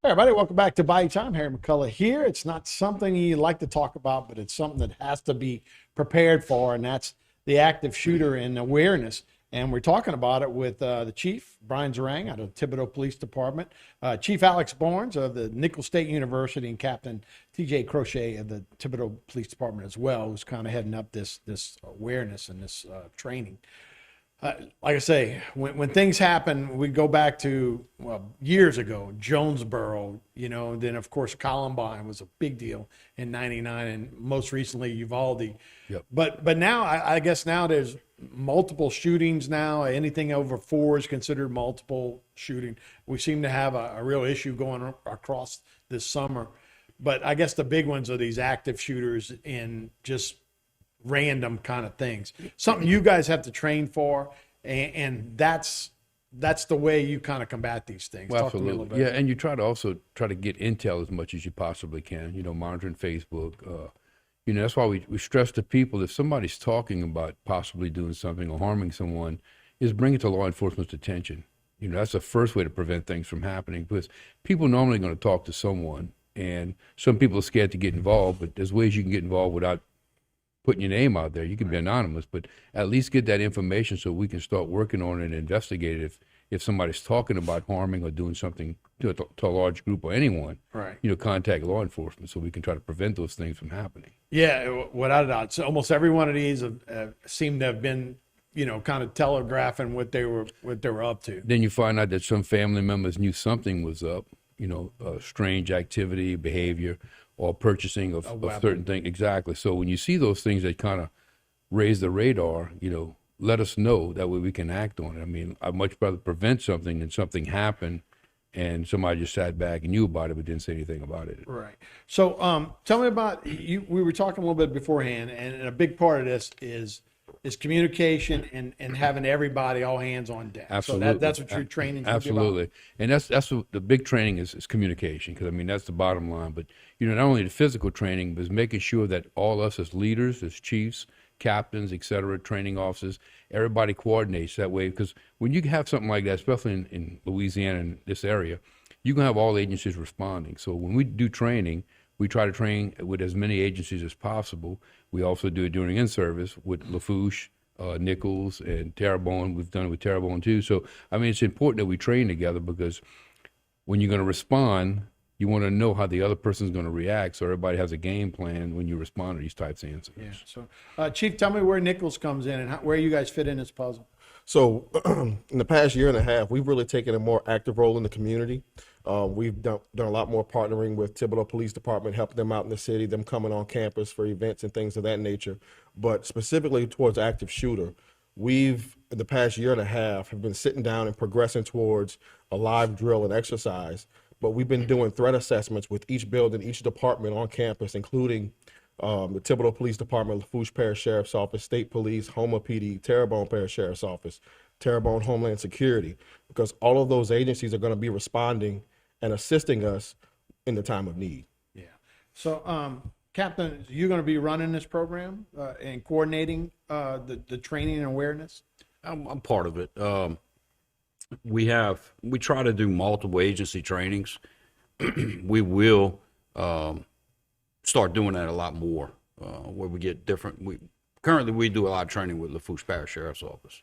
Hey everybody, welcome back to Body Time. Harry McCullough here. It's not something you like to talk about, but it's something that has to be prepared for, and that's the active shooter and awareness. And we're talking about it with the Chief, Brian Zerang, out of the Thibodaux Police Department, Chief Alex Barnes of the Nicholls State University, and Captain TJ Crochet of the Thibodaux Police Department as well, who's kind of heading up this awareness and this training. Like I say, when things happen, we go back to, years ago, Jonesboro, then of course Columbine was a big deal in 99, and most recently Uvalde. Yep. But now, I guess now there's multiple shootings now. Anything over 4 is considered multiple shooting. We seem to have a real issue going across this summer. But I guess the big ones are these active shooters in just random kind of things, something you guys have to train for, and that's the way you kind of combat these things. Well, Talk to me a absolutely. little bit. Yeah, and you try to get intel as much as you possibly can, monitoring Facebook. That's why we stress to people, if somebody's talking about possibly doing something or harming someone, is bring it to law enforcement's attention. That's the first way to prevent things from happening, because people normally are going to talk to someone, and some people are scared to get involved, but there's ways you can get involved without putting your name out there. You can be anonymous, but at least get that information so we can start working on it and investigate it if somebody's talking about harming or doing something to a large group or anyone. Right. Contact law enforcement so we can try to prevent those things from happening. Yeah, without a doubt. So almost every one of these seem to have been, kind of telegraphing what they were up to. Then you find out that some family members knew something was up, strange activity, behavior, or purchasing of certain things. Exactly. So when you see those things that kind of raise the radar, let us know. That way we can act on it. I mean, I'd much rather prevent something than something happen and somebody just sat back and knew about it but didn't say anything about it. Right. So tell me about you. We were talking a little bit beforehand, and a big part of this is communication and having everybody all hands on deck. Absolutely. So that's what your training is Absolutely. about. And that's what the big training is communication, because that's the bottom line. But not only the physical training, but making sure that all us as leaders, as chiefs, captains, et cetera, training officers, everybody coordinates that way. Because when you have something like that, especially in Louisiana and this area, you can have all agencies responding. So when we do training, we try to train with as many agencies as possible. We also do it during in-service with Lafourche, Nicholls, and Terrebonne. We've done it with Terrebonne too. So, it's important that we train together, because when you're going to respond, you want to know how the other person's going to react, so everybody has a game plan when you respond to these types of incidents. Yeah. So, Chief, tell me where Nicholls comes in and where you guys fit in this puzzle. So in the past year and a half, we've really taken a more active role in the community. We've done a lot more partnering with Thibodaux Police Department, helping them out in the city, them coming on campus for events and things of that nature. But specifically towards active shooter, we've, in the past year and a half, have been sitting down and progressing towards a live drill and exercise. But we've been doing threat assessments with each building, each department on campus, including the Thibodaux Police Department, Lafourche Parish Sheriff's Office, State Police, Houma PD, Terrebonne Parish Sheriff's Office, Terrebonne Homeland Security, because all of those agencies are going to be responding and assisting us in the time of need. Yeah. So, Captain, you're going to be running this program and coordinating the training and awareness? I'm part of it. We try to do multiple agency trainings. We will start doing that a lot more, where we get different. Currently we do a lot of training with Lafourche Parish Sheriff's Office,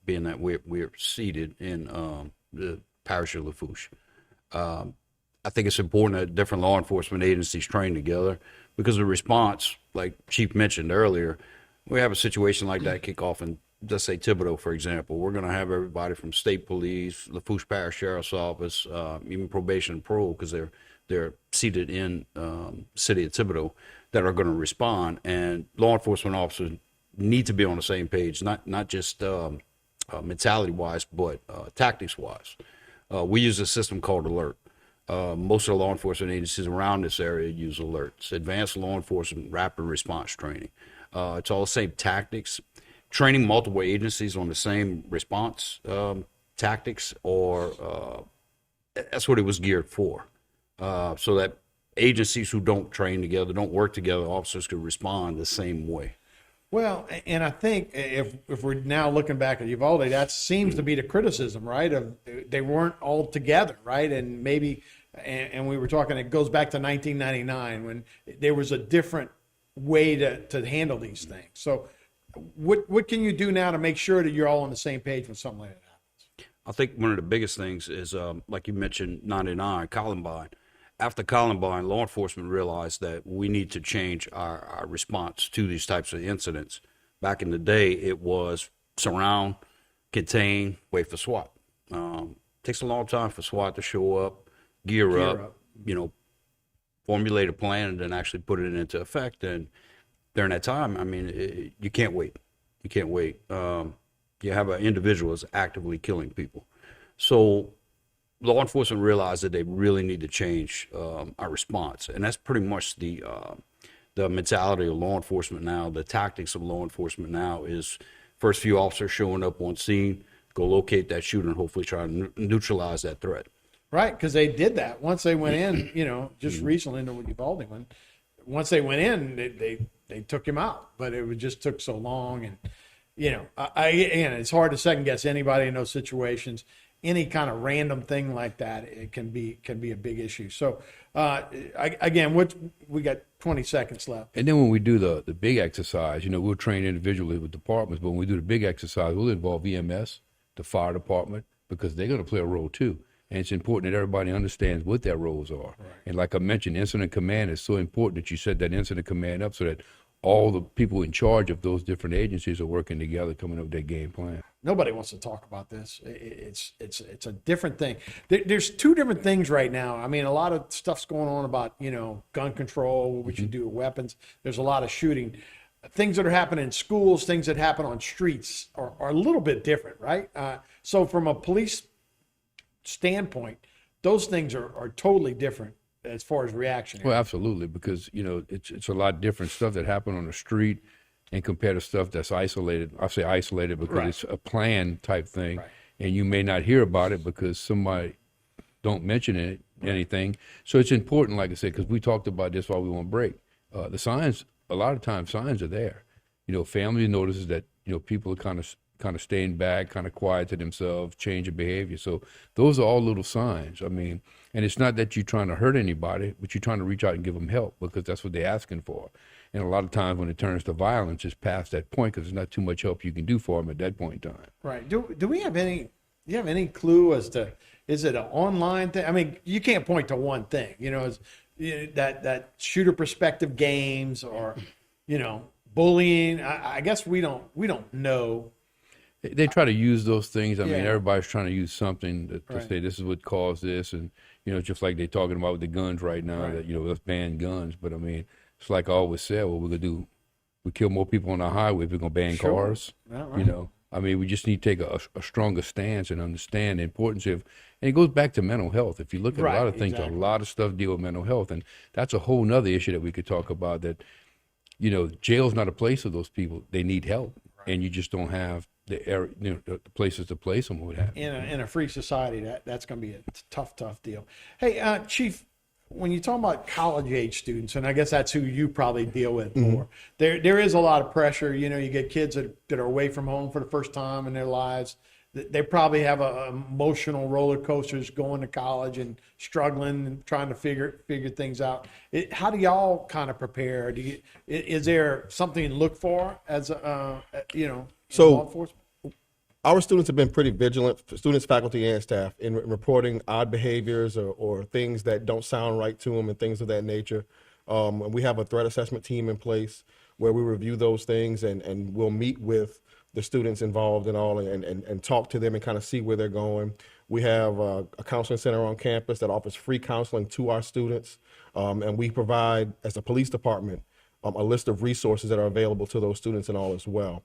being that we're seated in the parish of Lafourche. I think it's important that different law enforcement agencies train together, because the response, like Chief mentioned earlier, we have a situation like that kick off in, let's say, Thibodaux, for example. We're going to have everybody from State Police, Lafourche Parish Sheriff's Office, even probation and parole, because they're seated in city of Thibodaux, that are going to respond. And law enforcement officers need to be on the same page, not just mentality-wise, but tactics-wise. We use a system called Alert. Most of the law enforcement agencies around this area use alerts, advanced law enforcement rapid response training. It's all the same tactics. Training multiple agencies on the same response tactics, or that's what it was geared for, so that agencies who don't train together, don't work together, officers could respond the same way. Well, and I think if we're now looking back at Uvalde, that seems to be the criticism, right? Of they weren't all together, right? And maybe and we were talking, it goes back to 1999 when there was a different way to handle these things. So what can you do now to make sure that you're all on the same page when something like that happens? I think one of the biggest things is, like you mentioned, 99, Columbine. After Columbine, law enforcement realized that we need to change our response to these types of incidents. Back in the day, it was surround, contain, wait for SWAT. Takes a long time for SWAT to show up, gear up, formulate a plan, and then actually put it into effect. And during that time, I mean, you can't wait. You can't wait. You have an individual that's actively killing people. So law enforcement realized that they really need to change our response, and that's pretty much the mentality of law enforcement now. The tactics of law enforcement now is first few officers showing up on scene, go locate that shooter, and hopefully try to neutralize that threat. Right, because they did that once they went in. Just recently in the Uvalde one, once they went in, they took him out, but it just took so long, and again, it's hard to second guess anybody in those situations. Any kind of random thing like that, it can be a big issue. So, again, we got 20 seconds left. And then when we do the big exercise, we'll train individually with departments, but when we do the big exercise, we'll involve EMS, the fire department, because they're going to play a role too. And it's important that everybody understands what their roles are. Right. And like I mentioned, incident command is so important that you set that incident command up so that all the people in charge of those different agencies are working together, coming up with their game plan. Nobody wants to talk about this. It's a different thing. There's two different things right now. I mean, a lot of stuff's going on about, gun control, what you do with weapons. There's a lot of shooting. Things that are happening in schools, things that happen on streets are a little bit different, right? So from a police standpoint, those things are totally different as far as reaction. Well, absolutely, because it's a lot different stuff that happened on the street and compared to stuff that's isolated. I say isolated because Right. it's a planned type thing, Right. and you may not hear about it because somebody don't mention anything. So it's important, like I said, because we talked about this while we were on break. The signs, a lot of times, signs are there. Family notices that people are kind of staying back, kind of quiet to themselves, change of behavior. So those are all little signs. I mean, and it's not that you're trying to hurt anybody, but you're trying to reach out and give them help because that's what they're asking for. And a lot of times when it turns to violence, it's past that point because there's not too much help you can do for them at that point in time. Right. Do we have any? Do you have any clue as to, is it an online thing? I mean, you can't point to one thing. That shooter perspective games or bullying. I guess we don't know. They try to use those things. I mean, Yeah. everybody's trying to use something to Right. say this is what caused this. And, just like they're talking about with the guns right now, Right. that, let's ban guns. But, I mean, it's like I always said, what we're going to do, we kill more people on our highway if we're going to ban Sure. cars. Yeah, right. I mean, we just need to take a stronger stance and understand the importance of, and it goes back to mental health. If you look at Right, a lot of things, exactly. a lot of stuff deal with mental health. And that's a whole nother issue that we could talk about that, jail's not a place for those people. They need help. Right. And you just don't have the area, the places to place them with that. In a free society, that's going to be a tough deal. Hey, Chief, when you talk about college age students, and I guess that's who you probably deal with more, there is a lot of pressure. You get kids that are away from home for the first time in their lives. They probably have emotional roller coasters going to college and struggling and trying to figure things out. How do y'all kind of prepare? Is there something to look for as in law enforcement? Our students have been pretty vigilant, students, faculty, and staff, in reporting odd behaviors or things that don't sound right to them and things of that nature. And we have a threat assessment team in place where we review those things and we'll meet with the students involved and all and talk to them and kind of see where they're going. We have a counseling center on campus that offers free counseling to our students. And we provide, as a police department, a list of resources that are available to those students and all as well.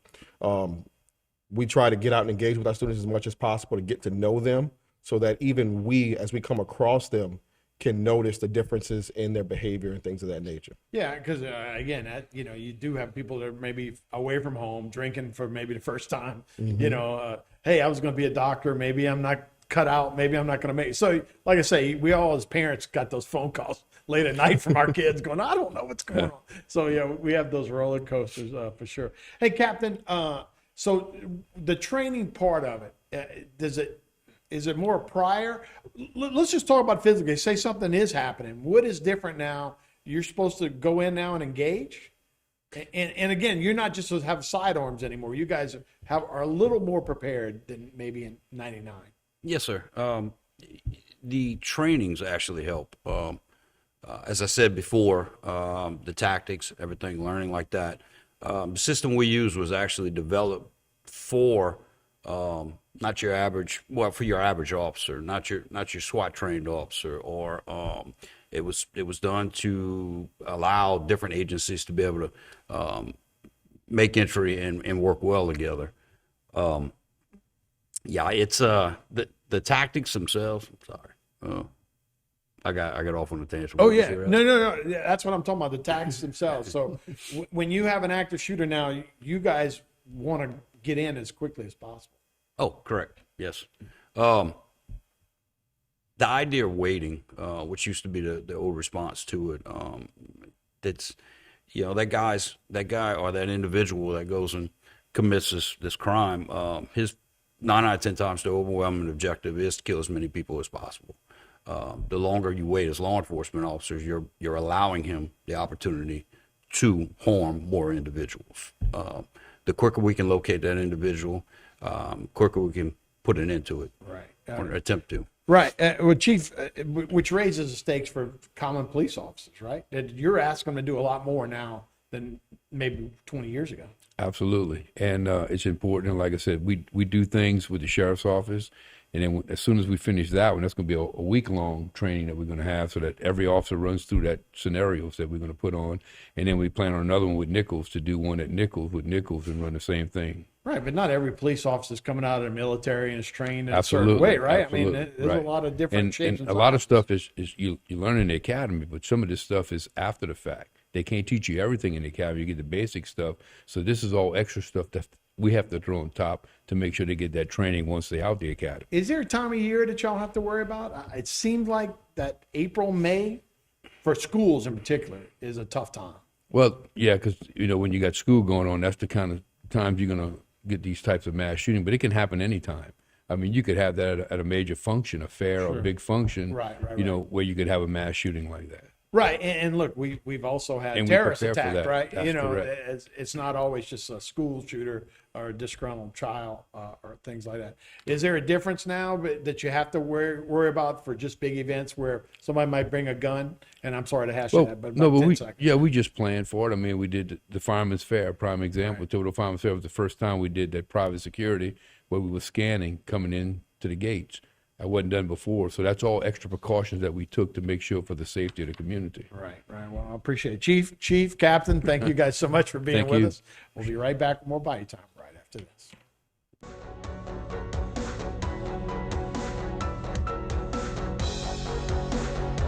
We try to get out and engage with our students as much as possible to get to know them so that even we, as we come across them, can notice the differences in their behavior and things of that nature. Yeah, because again, you do have people that are maybe away from home, drinking for maybe the first time. Hey, I was going to be a doctor. Maybe I'm not cut out. Maybe I'm not going to make it. So, like I say, we all as parents got those phone calls late at night from our kids going, I don't know what's going on. So, yeah, we have those roller coasters for sure. Hey, Captain, so the training part of it, does it Is it more prior? Let's just talk about physically. Say something is happening. What is different now? You're supposed to go in now and engage. And again, you're not just have sidearms anymore. You guys are a little more prepared than maybe in '99. Yes, sir. The trainings actually help. As I said before, the tactics, everything, learning like that. The system we used was actually developed for not your average, well, for your average officer, not your SWAT trained officer, or it was done to allow different agencies to be able to make entry and work well together. Yeah, it's the tactics themselves. I'm sorry. I got off on a tangent. Oh yeah, no. Yeah, that's what I'm talking about. The tactics themselves. So when you have an active shooter now, you guys want to get in as quickly as possible. Oh, correct. Yes. The idea of waiting, which used to be the old response to it, that's, that guy or that individual that goes and commits this crime, his 9 out of 10 times the overwhelming objective is to kill as many people as possible. The longer you wait as law enforcement officers, you're allowing him the opportunity to harm more individuals. The quicker we can locate that individual, quicker we can put an end to it, Right. or attempt to. Right. Well, Chief, which raises the stakes for common police officers, right? That you're asking them to do a lot more now than maybe 20 years ago. Absolutely. And it's important. And like I said, we do things with the sheriff's office. And then as soon as we finish that one, that's going to be a week-long training that we're going to have so that every officer runs through that scenarios that we're going to put on. And then we plan on another one with Nichols to do one at Nichols with Nichols and run the same thing. Right, but not every police officer is coming out of the military and is trained in Absolutely, a certain way, right? absolutely, I mean, there's right. a lot of different And shapes a and lot of sizes. stuff is you learn in the academy, but some of this stuff is after the fact. They can't teach you everything in the academy. You get the basic stuff. So this is all extra stuff that we have to throw on top to make sure they get that training once they're out the academy. Is there a time of year that y'all have to worry about? It seemed like that April, May, for schools in particular, is a tough time. Well, yeah, because, when you got school going on, that's the kind of times you're going to get these types of mass shooting, but it can happen anytime. I mean, you could have that at a major function, a fair or big function, Right. where you could have a mass shooting like that. Right, and look, we've also had And we terrorist prepare for attack, that. right? That's correct. It's not always just a school shooter or a disgruntled child or things like that. Is there a difference now that you have to worry about for just big events where somebody might bring a gun? And I'm sorry to hash that, but about 10 seconds. we just planned for it. I mean, we did the Fireman's Fair, prime example. Right. Total Fireman's Fair was the first time we did that private security where we were scanning coming in to the gates. That wasn't done before, so that's all extra precautions that we took to make sure for the safety of the community. Right. Well, I appreciate it. Chief, Captain, thank you guys so much for being Thank with you. us. We'll be right back with more Body Time right after this.